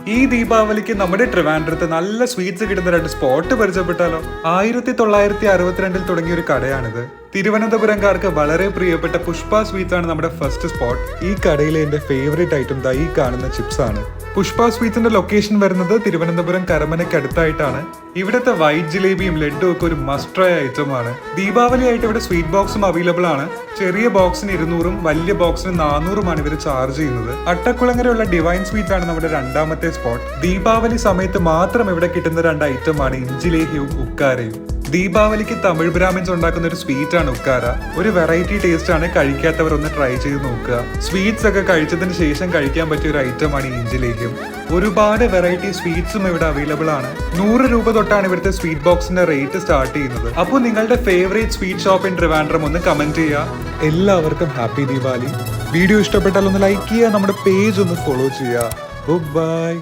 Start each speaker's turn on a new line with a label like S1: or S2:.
S1: ഈ ദീപാവലിക്ക് നമ്മുടെ ട്രിവാൻഡ്രത്ത് നല്ല സ്വീറ്റ്സ് കിട്ടുന്ന രണ്ട് സ്പോട്ട് പരിചയപ്പെട്ടാലോ? 1962 തുടങ്ങിയ ഒരു കടയാണിത്. തിരുവനന്തപുരംകാർക്ക് വളരെ പ്രിയപ്പെട്ട പുഷ്പ സ്വീറ്റ്സ് ആണ് നമ്മുടെ ഫസ്റ്റ് സ്പോട്ട്. ഈ കടയിലെ എന്റെ ഫേവറേറ്റ് ഐറ്റം ഈ കാണുന്ന ചിപ്സ് ആണ്. പുഷ്പ സ്വീറ്റ്സിന്റെ ലൊക്കേഷൻ വരുന്നത് തിരുവനന്തപുരം കരമനയ്ക്ക് അടുത്തായിട്ടാണ്. ഇവിടുത്തെ വൈറ്റ് ജിലേബിയും ലഡ്ഡും ഒക്കെ ഒരു മസ്റ്റ് ട്രൈ ഐറ്റം ആണ്. ദീപാവലി ആയിട്ട് ഇവിടെ സ്വീറ്റ് ബോക്സും അവൈലബിൾ ആണ്. ചെറിയ ബോക്സിന് 200ഉം വലിയ ബോക്സിന് 400ഉമാണ് ഇവർ ചാർജ് ചെയ്യുന്നത്. അട്ടക്കുളങ്ങരയുള്ള ഡിവൈൻ സ്വീറ്റ്സ് ആണ് നമ്മുടെ രണ്ടാമത്തെ സ്പോട്ട്. ദീപാവലി സമയത്ത് മാത്രം ഇവിടെ കിട്ടുന്ന രണ്ട് ഐറ്റം ആണ് ഇഞ്ചിലേഹിയും ഉക്കാരയും. ദീപാവലിക്ക് തമിഴ് ബ്രാഹ്മിൻസ് ഉണ്ടാക്കുന്ന ഒരു സ്വീറ്റ് ആണ് ഉക്കാര. ഒരു വെറൈറ്റി ടേസ്റ്റ് ആണ്, കഴിക്കാത്തവർ ഒന്ന് ട്രൈ ചെയ്ത് നോക്കുക. സ്വീറ്റ്സ് ഒക്കെ കഴിച്ചതിന് ശേഷം കഴിക്കാൻ പറ്റിയ ഒരു ഐറ്റം ആണ് ഇഞ്ചിലേഹിയും. ഒരുപാട് വെറൈറ്റി സ്വീറ്റ്സും ഇവിടെ അവൈലബിൾ ആണ്. 100 രൂപ തൊട്ടാണ് ഇവിടുത്തെ സ്വീറ്റ് ബോക്സിന്റെ റേറ്റ് സ്റ്റാർട്ട് ചെയ്യുന്നത്. അപ്പോൾ നിങ്ങളുടെ favourite sweet shop in Trivandrum ഒന്ന് കമന്റ് ചെയ്യുക. എല്ലാവർക്കും ഹാപ്പി ദീപാവലി. വീഡിയോ ഇഷ്ടപ്പെട്ടാൽ ഒന്ന് ലൈക്ക് ചെയ്യുക, നമ്മുടെ പേജ് ഒന്ന് ഫോളോ ചെയ്യുക. ബൈ.